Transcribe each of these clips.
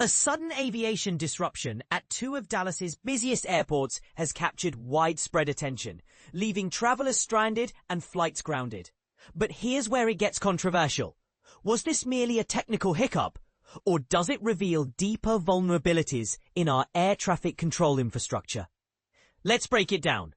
A sudden aviation disruption at two of Dallas's busiest airports has captured widespread attention, leaving travelers stranded and flights grounded. But here's where it gets controversial. Was this merely a technical hiccup, or does it reveal deeper vulnerabilities in our air traffic control infrastructure? Let's break it down.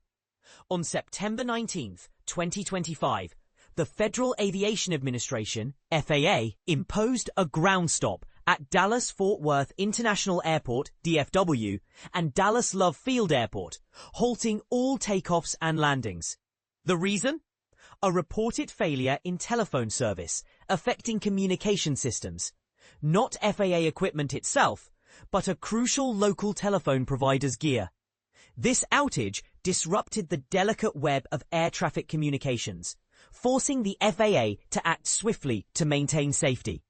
On September 19th, 2025, the Federal Aviation Administration, FAA, imposed a ground stop at Dallas-Fort Worth International Airport, DFW, and Dallas Love Field Airport, halting all takeoffs and landings. The reason? A reported failure in telephone service, affecting communication systems. Not FAA equipment itself, but a crucial local telephone provider's gear. This outage disrupted the delicate web of air traffic communications, forcing the FAA to act swiftly to maintain safety.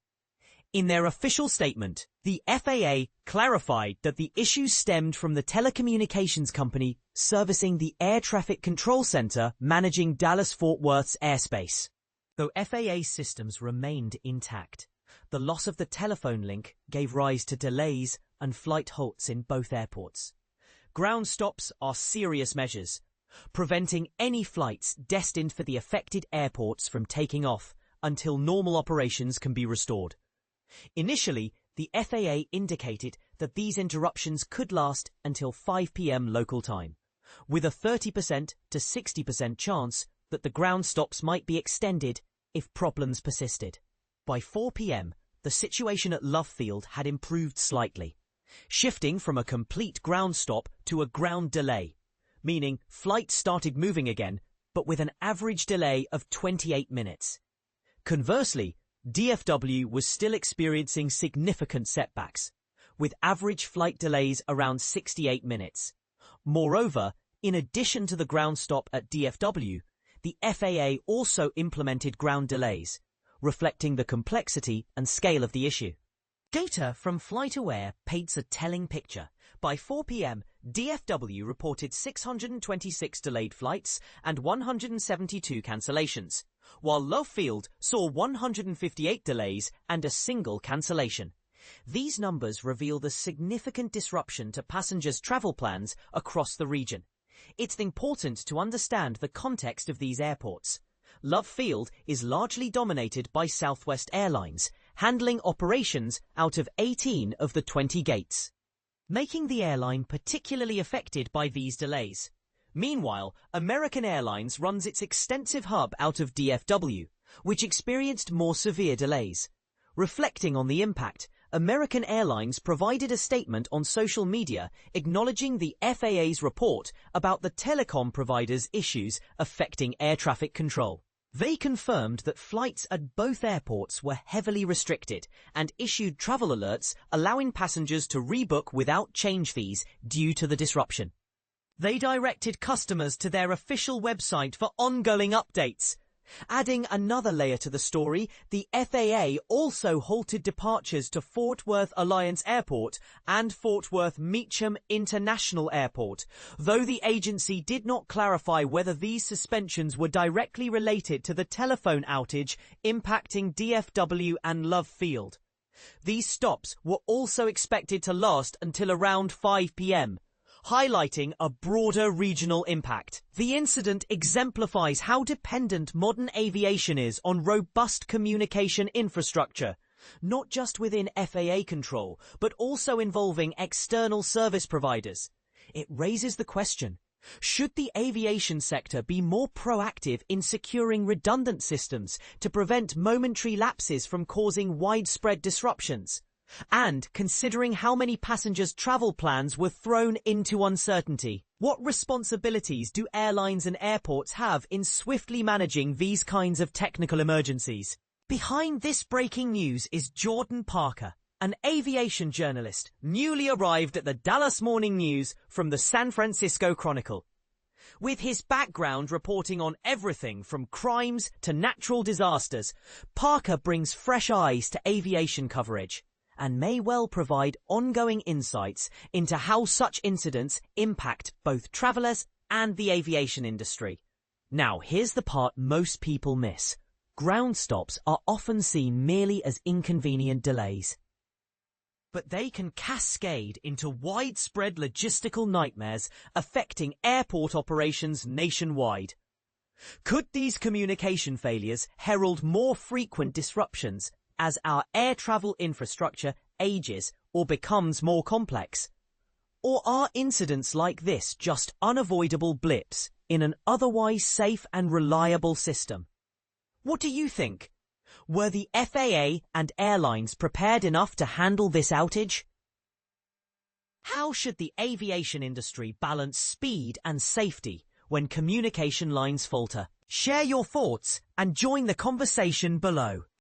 In their official statement, the FAA clarified that the issue stemmed from the telecommunications company servicing the Air Traffic Control Center managing Dallas-Fort Worth's airspace. Though FAA systems remained intact, the loss of the telephone link gave rise to delays and flight halts in both airports. Ground stops are serious measures, preventing any flights destined for the affected airports from taking off until normal operations can be restored. Initially, the FAA indicated that these interruptions could last until 5 p.m. local time, with a 30% to 60% chance that the ground stops might be extended if problems persisted. By 4 p.m., the situation at Love Field had improved slightly, shifting from a complete ground stop to a ground delay, meaning flights started moving again, but with an average delay of 28 minutes. Conversely, DFW was still experiencing significant setbacks, with average flight delays around 68 minutes. Moreover, in addition to the ground stop at DFW, the FAA also implemented ground delays, reflecting the complexity and scale of the issue. Data from FlightAware paints a telling picture. By 4 p.m., DFW reported 626 delayed flights and 172 cancellations, while Love Field saw 158 delays and a single cancellation. These numbers reveal the significant disruption to passengers' travel plans across the region. It's important to understand the context of these airports. Love Field is largely dominated by Southwest Airlines, handling operations out of 18 of the 20 gates, making the airline particularly affected by these delays. Meanwhile, American Airlines runs its extensive hub out of DFW, which experienced more severe delays. Reflecting on the impact, American Airlines provided a statement on social media acknowledging the FAA's report about the telecom provider's issues affecting air traffic control. They confirmed that flights at both airports were heavily restricted and issued travel alerts allowing passengers to rebook without change fees due to the disruption. They directed customers to their official website for ongoing updates. Adding another layer to the story, the FAA also halted departures to Fort Worth Alliance Airport and Fort Worth Meacham International Airport, though the agency did not clarify whether these suspensions were directly related to the telephone outage impacting DFW and Love Field. These stops were also expected to last until around 5 p.m., highlighting a broader regional impact. The incident exemplifies how dependent modern aviation is on robust communication infrastructure, not just within FAA control, but also involving external service providers. It raises the question, should the aviation sector be more proactive in securing redundant systems to prevent momentary lapses from causing widespread disruptions? And considering how many passengers' travel plans were thrown into uncertainty, what responsibilities do airlines and airports have in swiftly managing these kinds of technical emergencies? Behind this breaking news is Jordan Parker, an aviation journalist newly arrived at the Dallas Morning News from the San Francisco Chronicle. With his background reporting on everything from crimes to natural disasters, Parker brings fresh eyes to aviation coverage and may well provide ongoing insights into how such incidents impact both travelers and the aviation industry. Now, here's the part most people miss. Ground stops are often seen merely as inconvenient delays. but they can cascade into widespread logistical nightmares affecting airport operations nationwide. Could these communication failures herald more frequent disruptions as our air travel infrastructure ages or becomes more complex? Or are incidents like this just unavoidable blips in an otherwise safe and reliable system? What do you think? Were the FAA and airlines prepared enough to handle this outage? How should the aviation industry balance speed and safety when communication lines falter? Share your thoughts and join the conversation below.